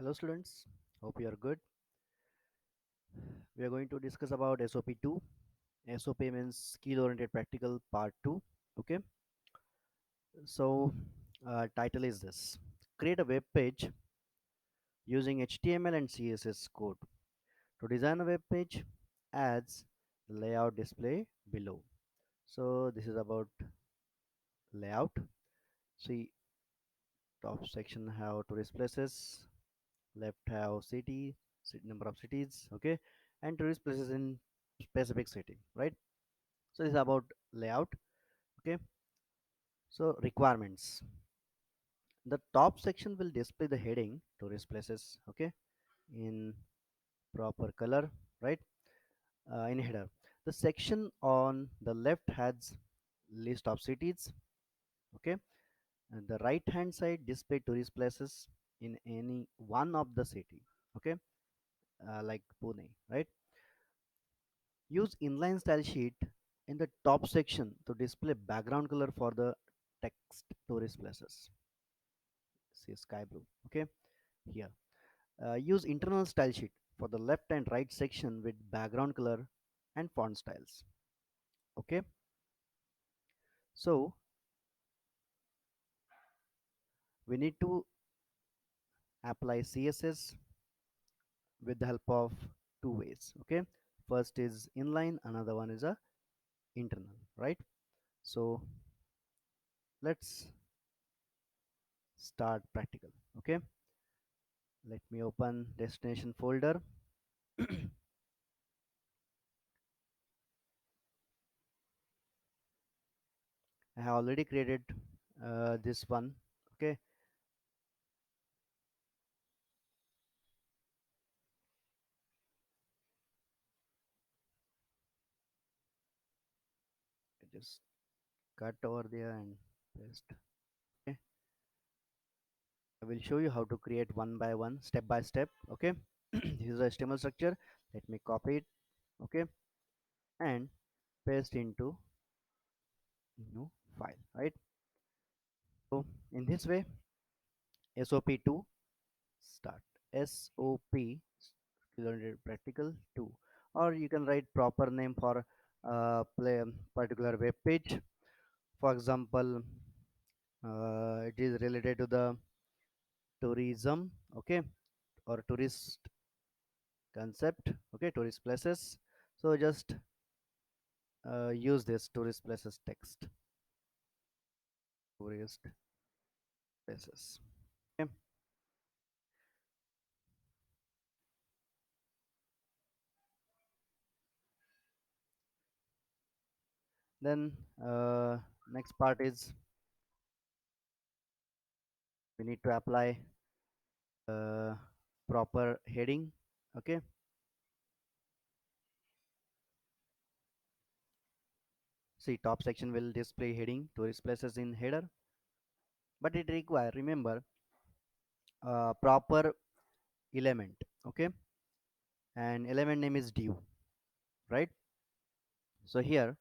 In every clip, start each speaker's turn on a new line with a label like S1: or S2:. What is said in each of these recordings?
S1: Hello students, hope you are good. We are going to discuss about SOP 2. SOP means skill oriented practical part 2. Okay, so title is this: create a web page using HTML and CSS code. To design a web page, adds the layout display below. So this is about layout. See, top section have tourist places, left have number of cities, okay, and tourist places in specific city, right? So this is about layout. Okay, so requirements: the top section will display the heading tourist places, okay, in proper color, right? In header, the section on the left has list of cities, okay, and the right hand side display tourist places in any one of the city, okay, like Pune, right? Use inline style sheet in the top section to display background color for the text tourist places. See sky blue, okay, here. Use internal style sheet for the left and right section with background color and font styles, okay. So we need to apply CSS with the help of two ways, okay. First is inline, another one is a internal, right? So let's start practical, okay. Let me open destination folder. I have already created this one, okay. I just cut over there and paste, okay. I will show you how to create one by one, step by step, okay. This is a HTML structure. Let me copy it, okay, and paste into new file, right? So in this way, SOP 2 start. SOP practical 2, or you can write proper name for play particular web page. For example, it is related to the tourism, okay, or tourist concept, okay, tourist places. So just use this tourist places text, tourist places, okay. Then next part is we need to apply uh, proper heading, okay. See, top section will display heading tourist places in header, but it require, remember, proper element, okay, and element name is div, right? So here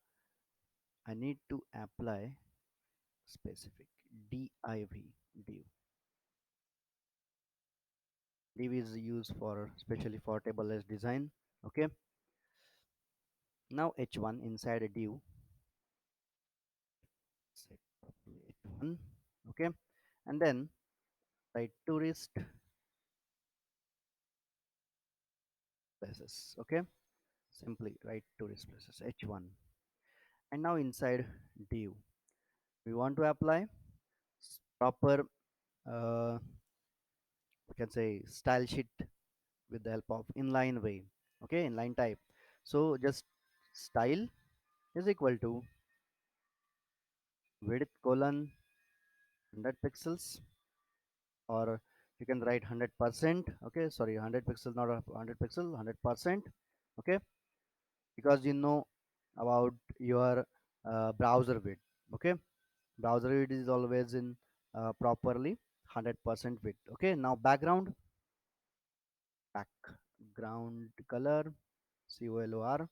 S1: I need to apply specific div. Div is used for especially for table as design, okay. Now h1 inside a div, set h1, okay, and then write tourist places, okay. Simply write tourist places h1, and now inside div we want to apply proper uh, we can say style sheet with the help of inline way, okay, inline type. So just style is equal to width colon 100 pixels, or you can write 100%, okay, sorry, 100 pixels, not a 100 pixel, 100%, okay, because you know about your browser width, okay. Browser width is always in properly 100% width, okay. Now background color, color,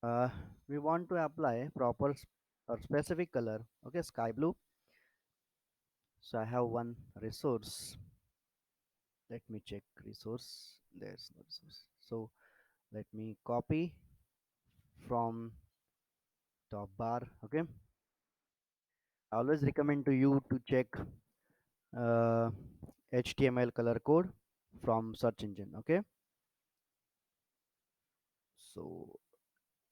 S1: uh, we want to apply proper or specific color, okay, sky blue. So I have one resource, Let me check resource. There's no resource. So let me copy from top bar. Okay. I always recommend to you to check uh, HTML color code from search engine. Okay. So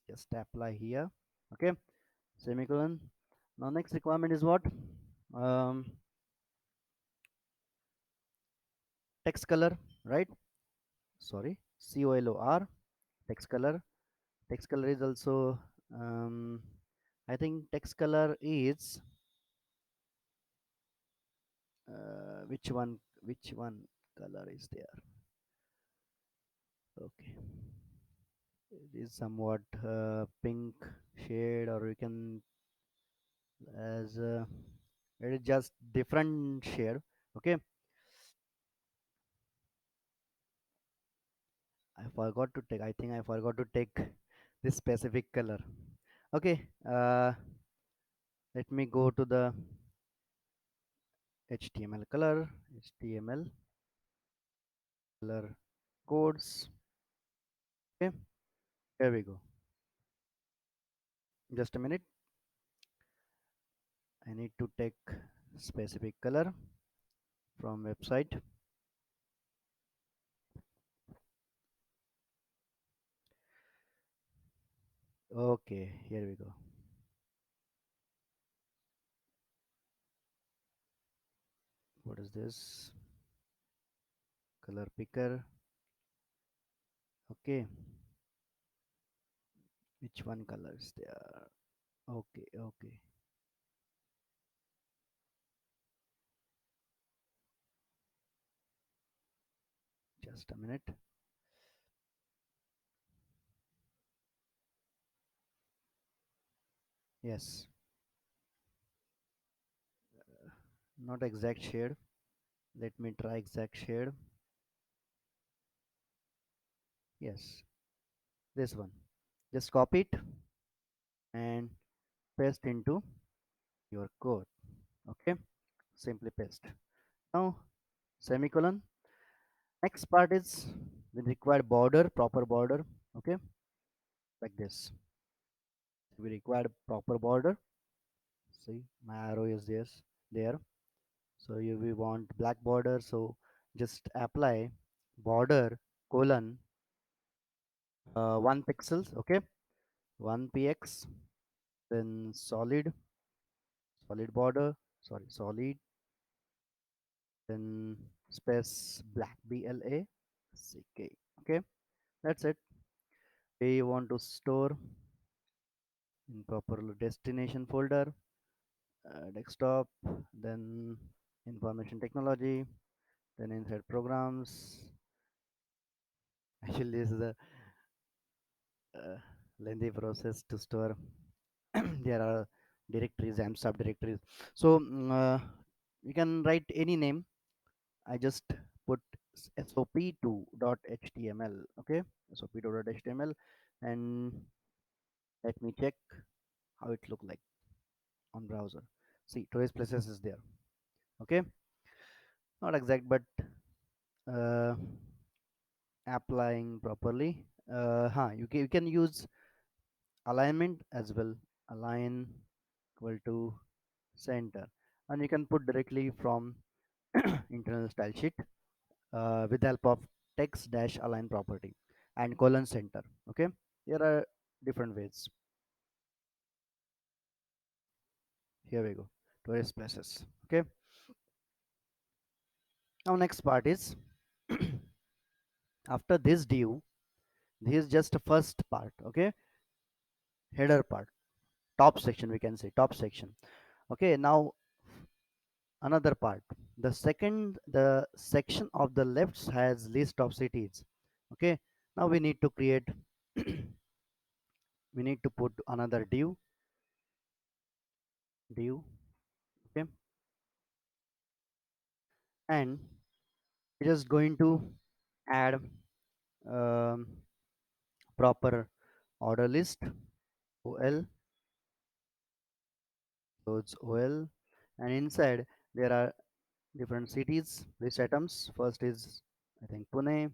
S1: just apply here. Okay. Semicolon. Now next requirement is what? Um, Text color, right? Sorry, color. Text color. Text color is also. Um, I think text color is which one? Which one color is there? Okay, it is somewhat pink shade, or you can as it is just different shade. Okay, I forgot to take. I think I forgot to take this specific color. Okay, let me go to the HTML color. HTML color codes. Okay, here we go. Just a minute. I need to take specific color from website. Okay, here we go. What is this? Color picker. Okay, which one color is there? Okay, okay. Just a minute. Yes, not exact shade. Let me try exact shade. Yes, this one. Just copy it and paste into your code. Okay, simply paste. Now, semicolon. Next part is we require border, proper border. Okay, like this. We require proper border. See, my arrow is there. So you we want black border. So just apply border colon 1 pixels. Okay, 1 px. Then solid border. Sorry, solid. Then space black BLACK. Okay, that's it. We want to store in proper destination folder, desktop, then information technology, then inside programs. Actually, this is a uh, lengthy process to store. There are directories and subdirectories. So you can write any name. I just put sop2.html. Okay, sop2.html, and let me check how it look like on browser. See, trace places is there. Okay, not exact, but uh, applying properly. You can use alignment as well. Align equal to center, and you can put directly from internal style sheet with the help of text dash align property and colon center. Okay, there are different ways. Here we go. Tourist places. Okay. Now next part is after this div, this is just the first part. Okay, header part, top section, we can say top section. Okay, now another part, the section of the left has list of cities. Okay, now we need to create we need to put another div. Okay, and it is going to add um, proper order list ol, loads ol, and inside there are different cities list items. First is I think Pune.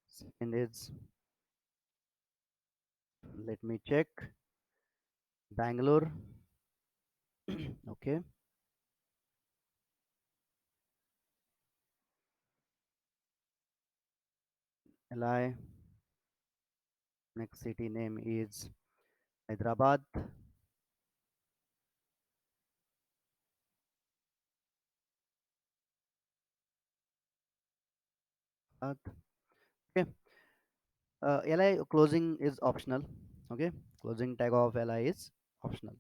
S1: Second is, let me check, Bangalore. Okay, LI. Next city name is Hyderabad. Okay, LI closing is optional. Okay, closing tag of LI is optional.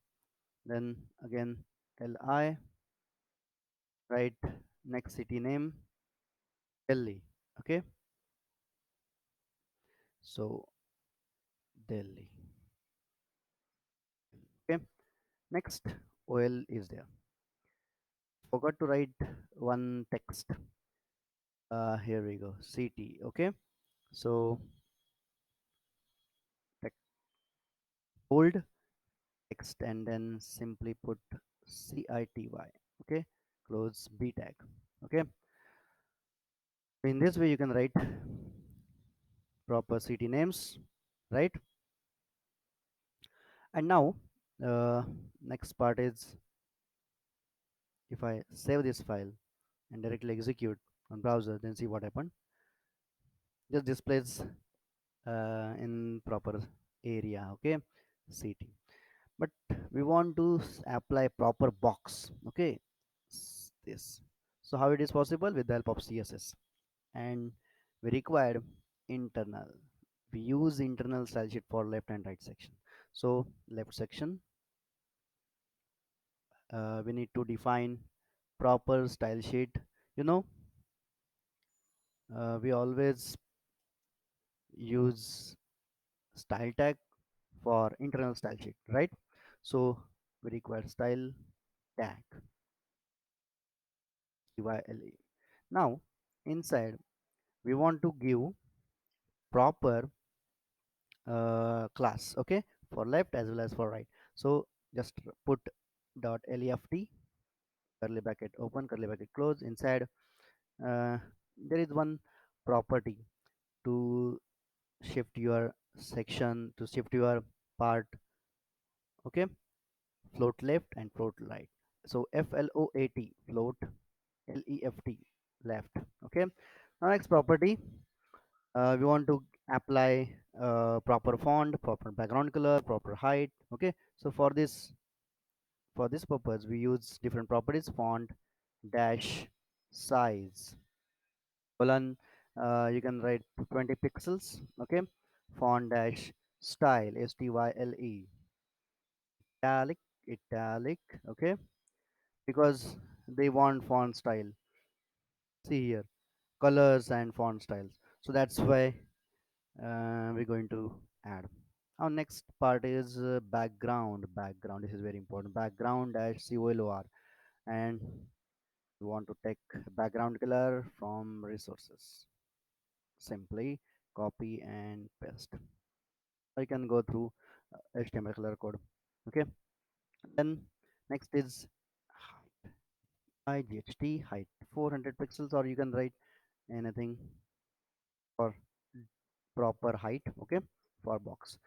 S1: Then again, LI, right? Next city name, Delhi. Okay, so Delhi. Okay, next OL is there. Forgot to write one text. Here we go, CT. Okay, so bold text and then simply put CITY. Okay, close B tag. Okay, in this way you can write proper city names, right? And now, uh, next part is, if I save this file and directly execute on browser, then see what happened. Just displays in proper area. Okay, city. But we want to apply proper box. Okay, this. So how it is possible? With the help of CSS. And we require internal. We use internal style sheet for left and right section. So left section, we need to define proper style sheet. You know, we always use style tag for internal style sheet, right? So we require style tag, TYLE. Now inside we want to give proper class, okay, for left as well as for right. So just put dot left, curly bracket open, curly bracket close. Inside uh, there is one property to shift your section, to shift your part. Okay, float left and float right. So float, float, left, left. Okay, now next property, we want to apply proper font, proper background color, proper height. Okay, so for this purpose we use different properties: font dash size colon, you can write 20 pixels. Okay, font dash style, style, italic, italic. Okay, because they want font style. See here, colors and font styles. So that's why we're going to add. Our next part is background. Background, this is very important. Background dash color, and we want to take background color from resources. Simply copy and paste. I can go through HTML color code. Okay, then next is IGHT height 400 pixels, or you can write anything for proper height. Okay, for box.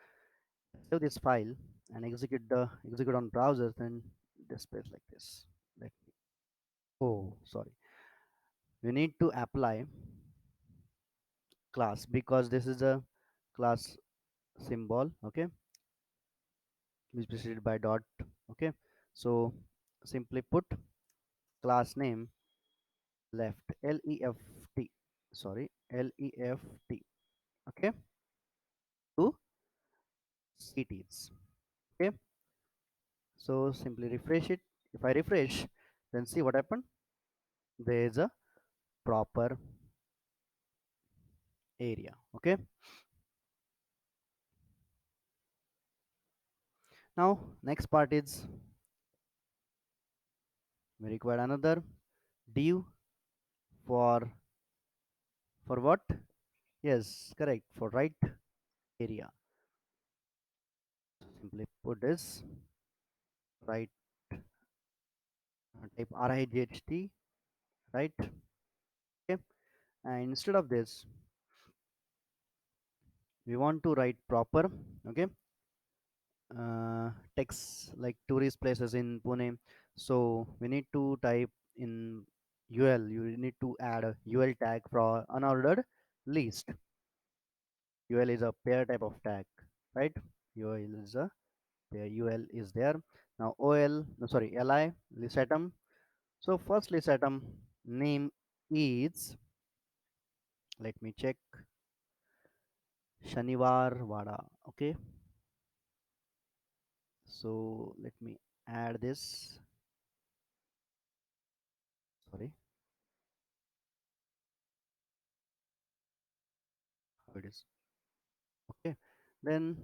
S1: Save this file and execute on browsers, then displays like this. Let me, oh sorry, we need to apply class because this is a class symbol. Okay, which preceded by dot. Okay, so simply put class name left, left, sorry, left. Okay, to cities. Okay, so simply refresh it. If I refresh, then see what happened. There is a proper area. Okay, now next part is, we require another div for what? Yes, correct, for right area. Simply put this right, type RIGHT, right. Okay, And instead of this, we want to write proper, okay, text like tourist places in Pune. So we need to type in UL. You need to add a UL tag for unordered list. UL is a pair type of tag, right? UL is a pair. UL is there. Now OL, no, sorry, LI list item. So first list item name is, let me check, Shaniwar Wada. Okay, so let me add this. Sorry, how it is. Okay, then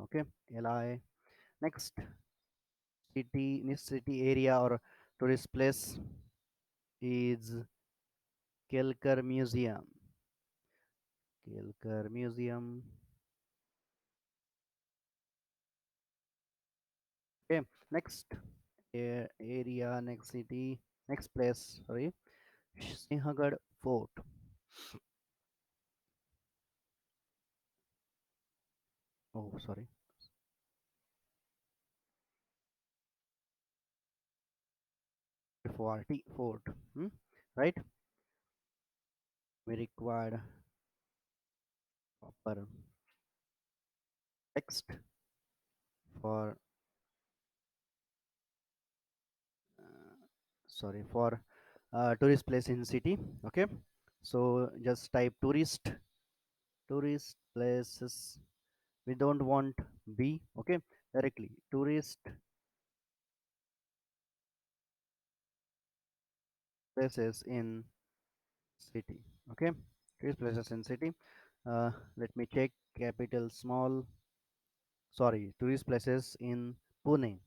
S1: okay, LI. Next city area or tourist place is Kelkar Museum. Kelkar Museum. Okay, next area, next city, next place. Sorry, Sinhagad Fort. Oh, sorry, Fort. Hmm? Right? We required proper text for uh, sorry for tourist place in city. Okay, so just type tourist places. We don't want B. Okay, directly tourist places in city. Okay, tourist places in city. Let me check capital small. Sorry, tourist places in Pune.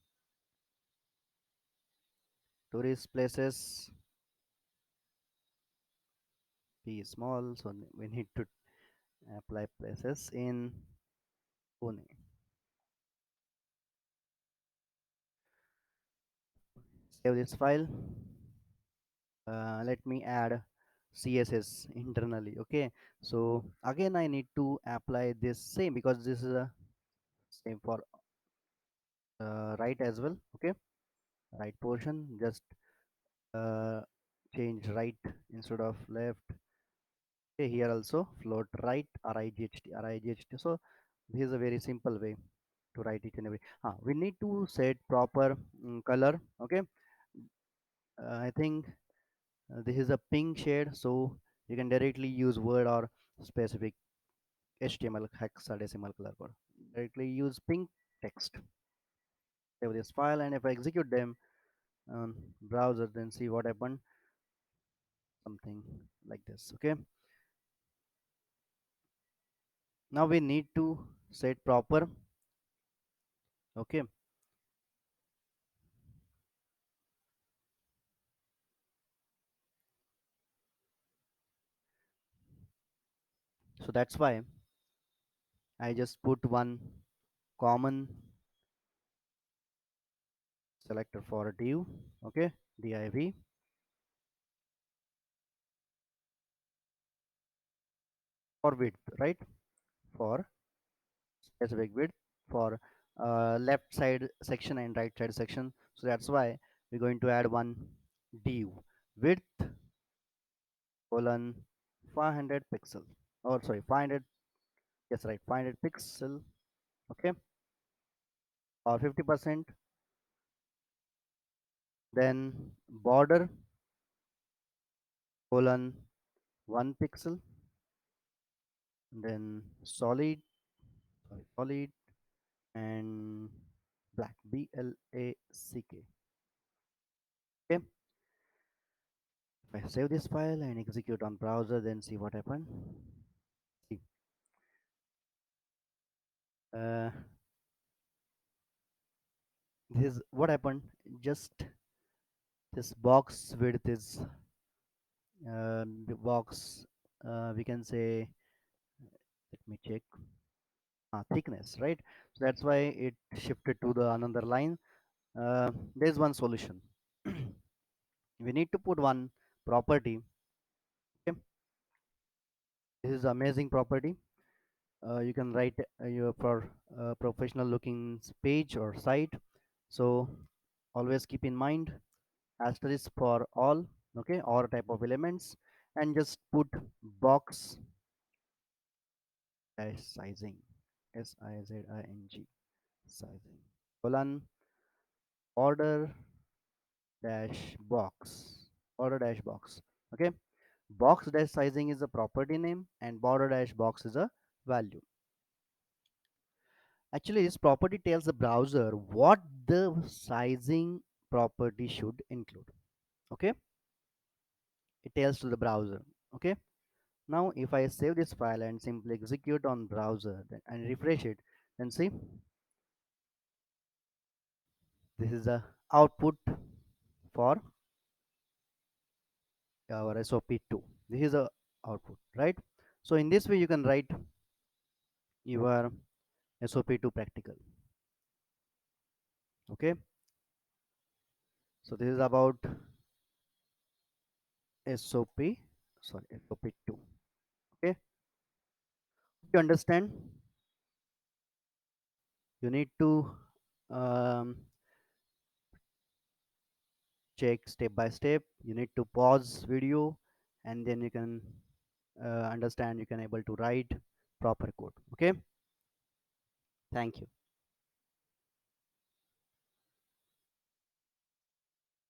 S1: Tourist places P small. So we need to apply places in Pune. Save this file. Let me add CSS internally. Okay, so again I need to apply this same because this is a same for right as well. Okay, right portion, just uh, change right instead of left. Okay, here also float right, RIGHT. So this is a very simple way to write each and every. We need to set proper color. Okay, I think this is a pink shade, so you can directly use word or specific HTML hexadecimal color code. Directly use pink text. Save this file, and if I execute them on browser, then see what happened. Something like this. Okay. Now we need to set proper. Okay. So that's why I just put one common selector for div. Okay. Div for width, right? For specific width for left side section and right side section. So that's why we're going to add one div width colon 500 pixel, or sorry 500, yes right, 500 pixel. Okay, or 50%. Then border colon 1 pixel. Then solid and black, BLACK. Okay, if I save this file and execute on browser, then see what happened. See, uh, this is what happened. Just this box width is the box, we can say, let me check, thickness, right? So that's why it shifted to the another line. There's one solution. We need to put one property This is amazing property. You can write your for professional looking page or site. So always keep in mind asterisk for all, okay, or type of elements, and just put box dash sizing, sizing, sizing, colon, order dash box, order dash box, okay. Box dash sizing is a property name and border dash box is a value. Actually, this property tells the browser what the sizing property should include, okay. It tells to the browser, okay. Now if I save this file and simply execute on browser and refresh it, then see, this is the output for our SOP2. This is the output, right? So in this way you can write your SOP2 practical, okay. So this is about SOP, sorry, SOP2, okay. You understand, you need to um, check step by step. You need to pause video and then you can understand, you can able to write proper code, okay. Thank you.